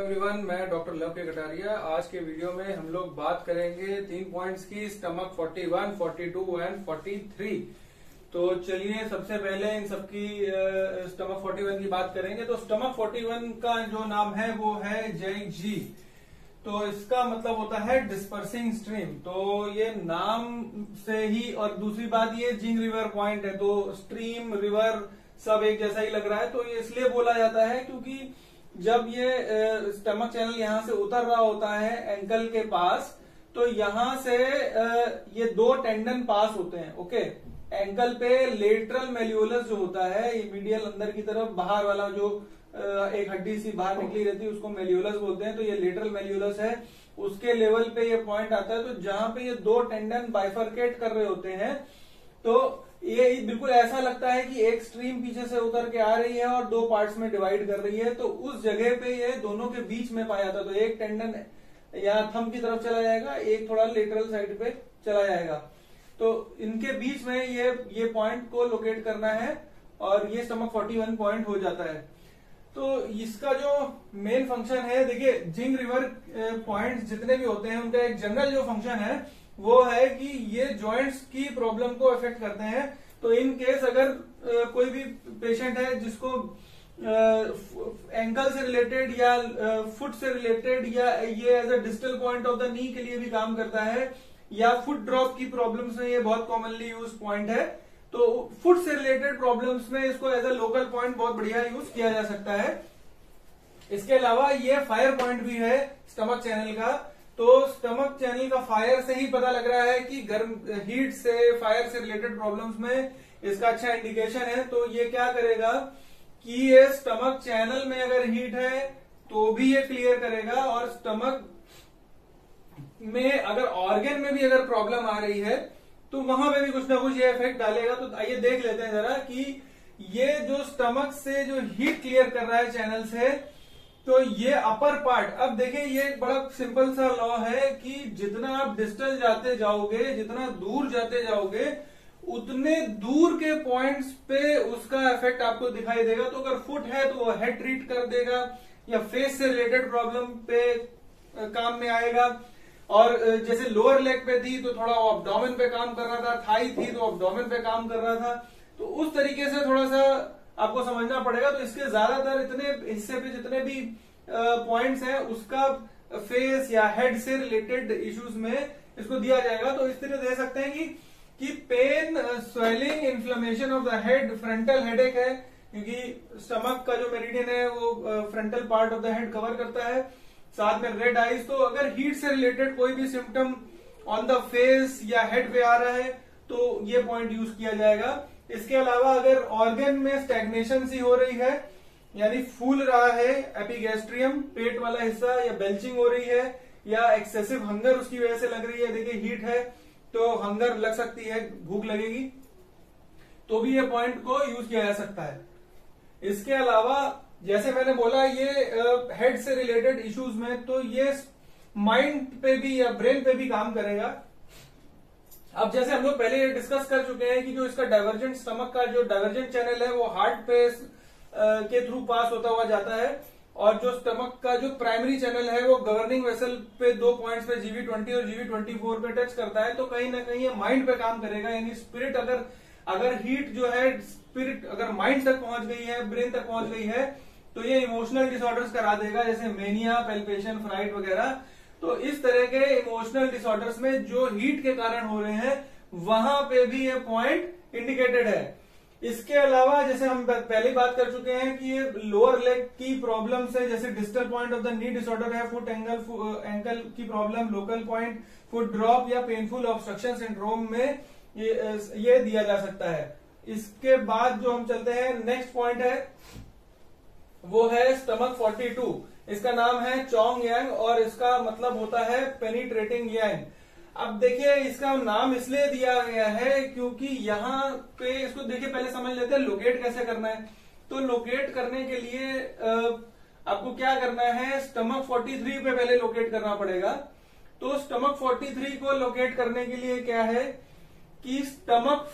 Everyone, मैं doctor love के कटारिया। आज के वीडियो में हम लोग बात करेंगे 3 पॉइंट्स की, स्टमक 41, 42 एंड 43। तो चलिए सबसे पहले इन सबकी स्टमक 41 की बात करेंगे। तो स्टमक 41 का जो नाम है वो है JG। तो इसका मतलब होता है डिस्पर्सिंग स्ट्रीम। तो ये नाम से ही, और दूसरी बात ये जिंग रिवर पॉइंट है, तो स्ट्रीम रिवर सब एक जैसा ही लग रहा है। तो ये इसलिए बोला जाता है क्योंकि जब ये स्टमक चैनल यहां से उतर रहा होता है एंकल के पास, तो यहां से ये दो टेंडन पास होते हैं। ओके, एंकल पे लेटरल मेल्यूलस जो होता है, ये मीडियल अंदर की तरफ बाहर वाला जो एक हड्डी सी बाहर निकली रहती है उसको मेल्यूलस बोलते हैं। तो ये लेटरल मेल्यूलस है, उसके लेवल पे ये पॉइंट आता है। तो जहां पे ये दो टेंडन बाइफरकेट कर रहे होते हैं, तो ये बिल्कुल ऐसा लगता है कि एक स्ट्रीम पीछे से उतर के आ रही है और दो पार्ट्स में डिवाइड कर रही है। तो उस जगह पे ये दोनों के बीच में पाया जाता है। तो एक टेंडन यहाँ थंब की तरफ चला जाएगा, एक थोड़ा लेटरल साइड पे चला जाएगा। तो इनके बीच में ये पॉइंट को लोकेट करना है और ये स्टमक 41 पॉइंट हो जाता है। तो इसका जो मेन फंक्शन है, देखिए जिंग रिवर पॉइंट्स जितने भी होते हैं उनका एक जनरल जो फंक्शन है वो है कि ये जॉइंट्स की प्रॉब्लम को अफेक्ट करते हैं। तो इन केस अगर कोई भी पेशेंट है जिसको एंकल से रिलेटेड या फुट से रिलेटेड, या ये as a distal point of the knee के लिए भी काम करता है, या फुट ड्रॉप की प्रॉब्लम्स में ये बहुत कॉमनली यूज पॉइंट है। तो फुट से रिलेटेड प्रॉब्लम्स में इसको एज अ लोकल पॉइंट बहुत बढ़िया यूज किया जा सकता है। इसके अलावा ये फायर पॉइंट भी है स्टमक चैनल का। तो स्टमक चैनल का फायर से ही पता लग रहा है कि गर्म हीट से, फायर से रिलेटेड प्रॉब्लम्स में इसका अच्छा इंडिकेशन है। तो ये क्या करेगा कि ये स्टमक चैनल में अगर हीट है तो भी ये क्लियर करेगा, और स्टमक में अगर ऑर्गन में भी अगर प्रॉब्लम आ रही है तो वहां पे भी कुछ ना कुछ ये इफेक्ट डालेगा। तो आइए देख लेते हैं जरा कि ये जो स्टमक से जो हीट क्लियर कर रहा है चैनल से, तो ये अपर पार्ट, अब देखिए ये एक बड़ा सिंपल सा लॉ है कि जितना आप डिस्टल जाते जाओगे, जितना दूर जाते जाओगे, उतने दूर के पॉइंट्स पे उसका इफेक्ट आपको दिखाई देगा। तो अगर फुट है तो वो हेड ट्रीट कर देगा, या फेस से रिलेटेड प्रॉब्लम पे काम में आएगा। और जैसे लोअर लेग पे थी तो थोड़ा एब्डोमेन पे काम कर रहा था, थाई थी तो एब्डोमेन पे काम कर रहा था। तो उस तरीके से थोड़ा सा आपको समझना पड़ेगा। तो इसके ज्यादातर इतने हिस्से पे जितने भी पॉइंट्स हैं उसका फेस या हेड से रिलेटेड इश्यूज में इसको दिया जाएगा। तो इस तरह दे सकते हैं कि pain, swelling, inflammation of the head, frontal headache है, क्योंकि स्टमक का जो मेरिडियन है वो frontal part of the head cover करता है। साथ में रेड आइज। तो अगर हीट से रिलेटेड कोई भी सिम्टम ऑन द फेस या हेड पे आ रहा है तो ये पॉइंट यूज किया जाएगा। इसके अलावा अगर ऑर्गन में स्टैग्नेशन सी हो रही है, यानी फूल रहा है एपिगैस्ट्रियम, पेट वाला हिस्सा, या बेल्चिंग हो रही है, या एक्सेसिव हंगर उसकी वजह से लग रही है, देखिए हीट है तो हंगर लग सकती है, भूख लगेगी, तो भी ये पॉइंट को यूज किया जा सकता है। इसके अलावा जैसे मैंने बोला ये हेड से रिलेटेड इश्यूज में, तो ये माइंड पे भी या ब्रेन पे भी काम करेगा। अब जैसे हम लोग पहले डिस्कस कर चुके हैं कि जो इसका डाइवर्जेंट, स्टमक का जो डाइवर्जेंट चैनल है वो हार्ट पे के थ्रू पास होता हुआ जाता है, और जो स्टमक का जो प्राइमरी चैनल है वो गवर्निंग वेसल पे दो पॉइंट्स पे GV20 और GV24 पे टच करता है। तो कहीं ना कहीं ये माइंड पे काम करेगा, यानी स्पिरिट अगर हीट जो है स्पिरिट अगर माइंड तक पहुंच गई है, ब्रेन तक पहुंच गई है, तो ये इमोशनल डिसऑर्डर्स करा देगा, जैसे मेनिया, पैल्पेशन, फ्राइट वगैरह। तो इस तरह के इमोशनल डिसऑर्डर्स में जो हीट के कारण हो रहे हैं वहां पे भी ये पॉइंट इंडिकेटेड है। इसके अलावा जैसे हम पहले बात कर चुके हैं कि ये लोअर लेग की प्रॉब्लम से, जैसे distal point of the knee disorder है, फुट एंकल की problem, local point, foot drop या पेनफुल ऑब्स्ट्रक्शन सिंड्रोम में ये दिया जा सकता है। इसके बाद जो हम चलते हैं, नेक्स्ट पॉइंट है वो है स्टमक 42। इसका नाम है चोंग यांग और इसका मतलब होता है पेनिट्रेटिंग यांग। अब देखिए इसका नाम इसलिए दिया गया है क्योंकि यहाँ पे, इसको देखिए पहले समझ लेते हैं लोकेट कैसे करना है। तो लोकेट करने के लिए आपको क्या करना है, स्टमक 43 पे पहले लोकेट करना पड़ेगा। तो स्टमक 43 को लोकेट करने के लिए क्या है कि स्टमक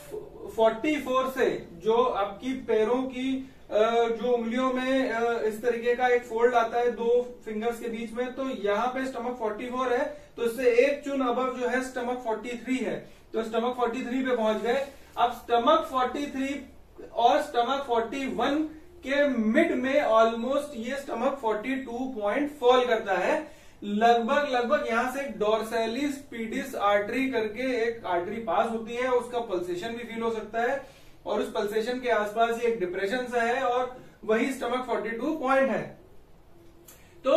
44 से जो आपकी पैरों की जो उंगलियों में इस तरीके का एक फोल्ड आता है दो फिंगर्स के बीच में, तो यहाँ पे स्टमक 44 है, तो इससे एक चुन अबव जो है स्टमक 43 है, तो स्टमक 43 पे पहुंच गए। अब स्टमक 43 और स्टमक 41 के मिड में ऑलमोस्ट ये स्टमक 42 पॉइंट फॉल करता है। लगभग यहां से डोर्सैलिस पीडिस आर्टरी करके एक आर्टरी पास होती है, उसका पल्सेशन भी फील हो सकता है, और उस पल्सेशन के आसपास ये एक डिप्रेशन सा है, और वही स्टमक 42 पॉइंट है। तो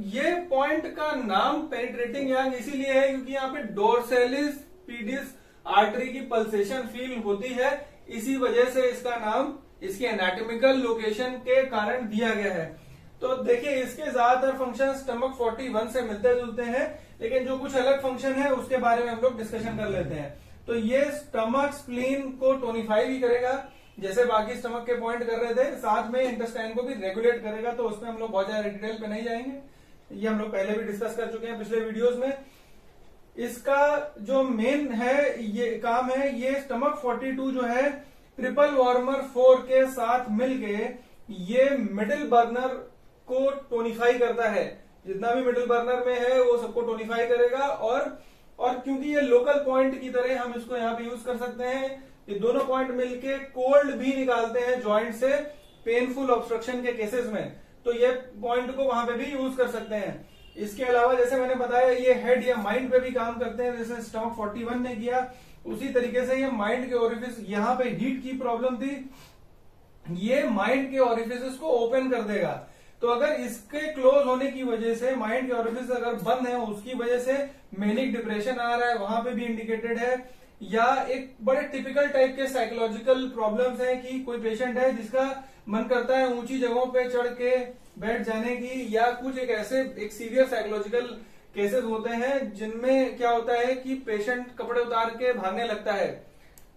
ये पॉइंट का नाम पेनिट्रेटिंग यांग इसीलिए है क्योंकि यहाँ पे डोर्सैलिस पीडिस आर्टरी की पल्सेशन फील होती है, इसी वजह से इसका नाम इसकी एनाटॉमिकल लोकेशन के कारण दिया गया है। तो देखिए इसके ज्यादातर फंक्शन स्टमक 41 से मिलते जुलते हैं, लेकिन जो कुछ अलग फंक्शन है उसके बारे में हम लोग डिस्कशन कर लेते हैं। तो ये स्टमक स्प्लीन को टोनिफाई भी करेगा, जैसे बाकी स्टमक के पॉइंट कर रहे थे, साथ में इंटेस्टाइन को भी रेगुलेट करेगा, तो उसमें हम लोग बहुत ज्यादा डिटेल पे नहीं जाएंगे, ये हम लोग पहले भी डिस्कस कर चुके हैं पिछले वीडियोस में। इसका जो मेन है ये काम है, ये स्टमक 42 जो है ट्रिपल वार्मर 4 के साथ मिलके ये मिडिल बर्नर को टोनिफाई करता है, जितना भी मिडिल बर्नर में है वो सबको टोनिफाई करेगा, और क्योंकि ये लोकल पॉइंट की तरह हम इसको यहाँ पे यूज कर सकते हैं, ये दोनों पॉइंट मिलके कोल्ड भी निकालते हैं जॉइंट से पेनफुल ऑब्स्ट्रक्शन के केसेस में, तो ये पॉइंट को वहां पे भी यूज कर सकते हैं। इसके अलावा जैसे मैंने बताया ये हेड या माइंड पे भी काम करते हैं, जैसे स्टमक 41 ने किया, उसी तरीके से ये माइंड के ओरिफिस, यहाँ पे हीट की प्रॉब्लम थी, ये माइंड के ओरिफिस को ओपन कर देगा। तो अगर इसके क्लोज होने की वजह से माइंड के ओरिफिस अगर बंद है, उसकी वजह से मेनिक डिप्रेशन आ रहा है, वहां पे भी इंडिकेटेड है, या एक बड़े टिपिकल टाइप के साइकोलॉजिकल प्रॉब्लम्स हैं कि कोई पेशेंट है जिसका मन करता है ऊंची जगहों पे चढ़ के बैठ जाने की, या कुछ एक ऐसे एक सीवियर साइकोलॉजिकल केसेस होते हैं जिनमें क्या होता है कि पेशेंट कपड़े उतार के भागने लगता है।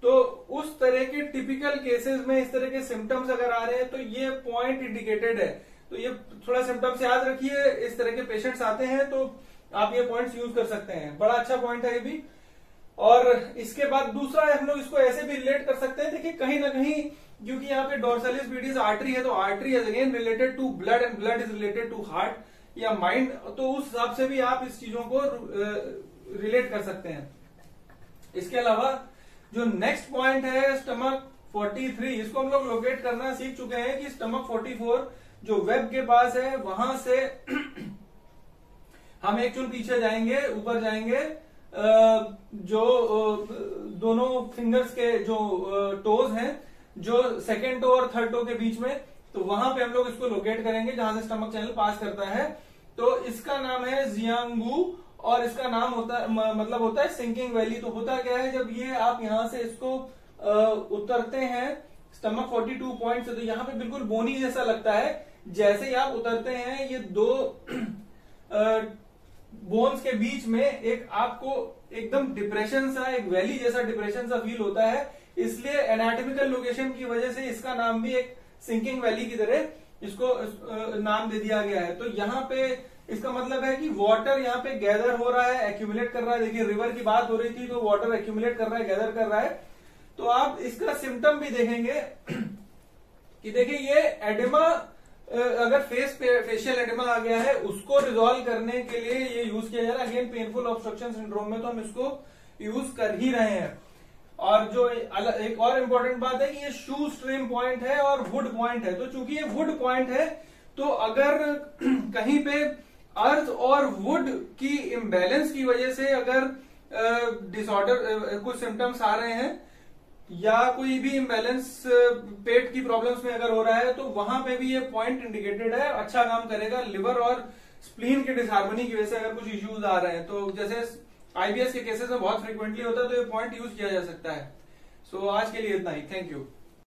तो उस तरह के टिपिकल केसेस में इस तरह के सिम्टम्स अगर आ रहे हैं तो ये पॉइंट इंडिकेटेड है। तो ये थोड़ा सिम्टम्स याद रखिए, इस तरह के पेशेंट्स आते हैं तो आप ये पॉइंट्स यूज कर सकते हैं, बड़ा अच्छा पॉइंट है ये भी। और इसके बाद दूसरा हम लोग इसको ऐसे भी रिलेट कर सकते हैं, देखिए कहीं ना कहीं क्योंकि यहाँ पे डोर्सैलिस पीडिस आर्टरी है, तो artery is again related to blood and blood is related to heart या माइंड, तो उस हिसाब से भी आप इस चीजों को रिलेट कर सकते हैं। इसके अलावा जो नेक्स्ट पॉइंट है स्टमक 43, इसको हम लोग लोकेट करना सीख चुके हैं कि स्टमक 44 जो वेब के पास है वहां से हम एक चुन पीछे जाएंगे, ऊपर जाएंगे, जो दोनों फिंगर्स के जो टोज हैं, जो सेकेंड टो और थर्ड टो के बीच में, तो वहां पे हम लोग इसको लोकेट करेंगे जहां से स्टमक चैनल पास करता है। तो इसका नाम है जियांगू, और इसका नाम होता है मतलब होता है सिंकिंग वैली। तो होता क्या है, जब ये आप यहां से इसको उतरते हैं स्टमक 42 पॉइंट से, तो यहाँ पे बिल्कुल बोनी जैसा लगता है, जैसे ही आप उतरते हैं ये दो बोन्स के बीच में एक आपको एकदम डिप्रेशन सा, एक वैली जैसा डिप्रेशन सा फील होता है, इसलिए एनाटॉमिकल लोकेशन की वजह से इसका नाम भी एक सिंकिंग वैली की तरह इसको नाम दे दिया गया है। तो यहाँ पे इसका मतलब है कि वाटर यहाँ पे गैदर हो रहा है, एक्यूमुलेट कर रहा है। देखिए रिवर की बात हो रही थी, तो वाटर एक्यूमुलेट कर रहा है, गैदर कर रहा है। तो आप इसका सिम्टम भी देखेंगे कि देखिए ये एडेमा, अगर फेशियल एडेमा आ गया है, उसको रिजॉल्व करने के लिए ये यूज किया जा रहा है। अगेन पेनफुल ऑब्स्ट्रक्शन सिंड्रोम में तो हम इसको यूज कर ही रहे हैं। और जो एक और इम्पोर्टेंट बात है कि ये शू स्ट्रीम पॉइंट है और वुड पॉइंट है। तो चूंकि ये वुड पॉइंट है, तो अगर कहीं पे अर्थ और वुड की इम्बैलेंस की वजह से अगर डिसऑर्डर कुछ सिम्टम्स आ रहे हैं, या कोई भी इम्बैलेंस पेट की प्रॉब्लम्स में अगर हो रहा है, तो वहां पे भी ये पॉइंट इंडिकेटेड है, अच्छा काम करेगा। लिवर और स्प्लीन की डिसहार्मनी की वजह से अगर कुछ इश्यूज आ रहे हैं, तो जैसे आईबीएस के केसेस में बहुत फ्रीक्वेंटली होता है, तो ये पॉइंट यूज किया जा सकता है। सो आज के लिए इतना ही, थैंक यू।